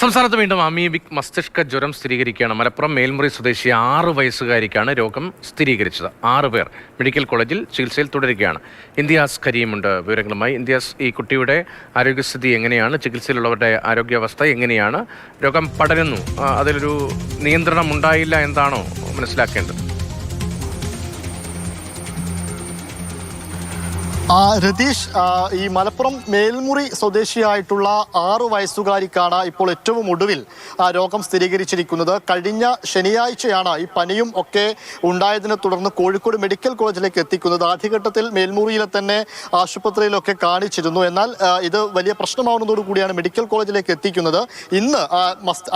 സംസ്ഥാനത്ത് വീണ്ടും അമീബിക് മസ്തിഷ്ക ജ്വരം സ്ഥിരീകരിക്കുകയാണ്. മലപ്പുറം മേൽമുറി സ്വദേശി 6 വയസ്സുകാരിക്കാണ് രോഗം സ്ഥിരീകരിച്ചത്. 6 പേർ മെഡിക്കൽ കോളേജിൽ ചികിത്സയിൽ തുടരുകയാണ്. ഇന്ത്യാസ് കരീമുണ്ട് വിവരങ്ങളുമായി. ഇന്ത്യാസ്, ഈ കുട്ടിയുടെ ആരോഗ്യസ്ഥിതി എങ്ങനെയാണ്? ചികിത്സയിലുള്ളവരുടെ ആരോഗ്യാവസ്ഥ എങ്ങനെയാണ്? രോഗം പടരുന്നു, അതിലൊരു നിയന്ത്രണം ഉണ്ടായില്ല എന്താണോ മനസ്സിലാക്കേണ്ടത്? രതീഷ്, ഈ മലപ്പുറം മേൽമുറി സ്വദേശിയായിട്ടുള്ള 6 വയസ്സുകാരിക്കാണ് ഇപ്പോൾ ഏറ്റവും ഒടുവിൽ രോഗം സ്ഥിരീകരിച്ചിരിക്കുന്നത്. കഴിഞ്ഞ ശനിയാഴ്ചയാണ് ഈ പനിയും ഒക്കെ ഉണ്ടായതിനെ തുടർന്ന് കോഴിക്കോട് മെഡിക്കൽ കോളേജിലേക്ക് എത്തിക്കുന്നത്. ആദ്യഘട്ടത്തിൽ മേൽമുറിയിലെ തന്നെ ആശുപത്രിയിലൊക്കെ കാണിച്ചിരുന്നു. എന്നാൽ ഇത് വലിയ പ്രശ്നമാവുന്നതോടുകൂടിയാണ് മെഡിക്കൽ കോളേജിലേക്ക് എത്തിക്കുന്നത്. ഇന്ന്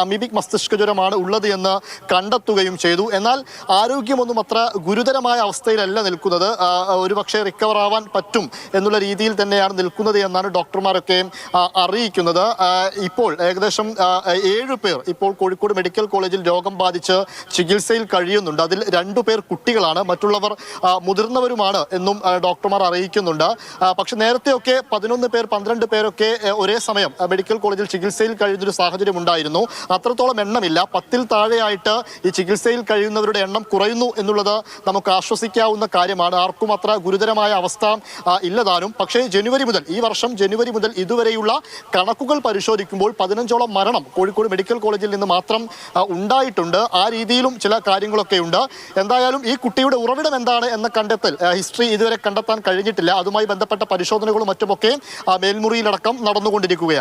അമീബിക് മസ്തിഷ്ക ജ്വരമാണ് ഉള്ളത് എന്ന് കണ്ടെത്തുകയും ചെയ്തു. എന്നാൽ ആരോഗ്യമൊന്നും അത്ര ഗുരുതരമായ അവസ്ഥയിലല്ല നിൽക്കുന്നത്. ഒരുപക്ഷെ റിക്കവർ ആവാൻ പറ്റും എന്നുള്ള രീതിയിൽ തന്നെയാണ് നിൽക്കുന്നത് എന്നാണ് ഡോക്ടർമാരൊക്കെ അറിയിക്കുന്നത്. ഇപ്പോൾ ഏകദേശം 7 പേർ ഇപ്പോൾ കോഴിക്കോട് മെഡിക്കൽ കോളേജിൽ രോഗം ബാധിച്ച് ചികിത്സയിൽ കഴിയുന്നുണ്ട്. അതിൽ 2 പേർ കുട്ടികളാണ്, മറ്റുള്ളവർ മുതിർന്നവരുമാണ് എന്നും ഡോക്ടർമാർ അറിയിക്കുന്നുണ്ട്. പക്ഷെ നേരത്തെയൊക്കെ 11 പേർ 12 പേരൊക്കെ ഒരേ സമയം മെഡിക്കൽ കോളേജിൽ ചികിത്സയിൽ കഴിയുന്നൊരു സാഹചര്യം ഉണ്ടായിരുന്നു. അത്രത്തോളം എണ്ണമില്ല. 10-ൽ താഴെയായിട്ട് ഈ ചികിത്സയിൽ കഴിയുന്നവരുടെ എണ്ണം കുറയുന്നു എന്നുള്ളത് നമുക്ക് ആശ്വസിക്കാവുന്ന കാര്യമാണ്. ആർക്കും അത്ര ഗുരുതരമായ അവസ്ഥ ഇല്ലതാനും. പക്ഷേ ഈ വർഷം ജനുവരി മുതൽ ഇതുവരെയുള്ള കണക്കുകൾ പരിശോധിക്കുമ്പോൾ 15ഓളം മരണം കോഴിക്കോട് മെഡിക്കൽ കോളേജിൽ നിന്ന് മാത്രം ഉണ്ടായിട്ടുണ്ട്. ആ രീതിയിലും ചില കാര്യങ്ങളൊക്കെ ഉണ്ട്. എന്തായാലും ഈ കുട്ടിയുടെ ഉറവിടം എന്താണ് എന്ന കണ്ടെത്തൽ ഹിസ്റ്ററി ഇതുവരെ കണ്ടെത്താൻ കഴിഞ്ഞിട്ടില്ല. അതുമായി ബന്ധപ്പെട്ട പരിശോധനകളും മറ്റുമൊക്കെ മേൽമുറിയിലടക്കം നടന്നുകൊണ്ടിരിക്കുകയാണ്.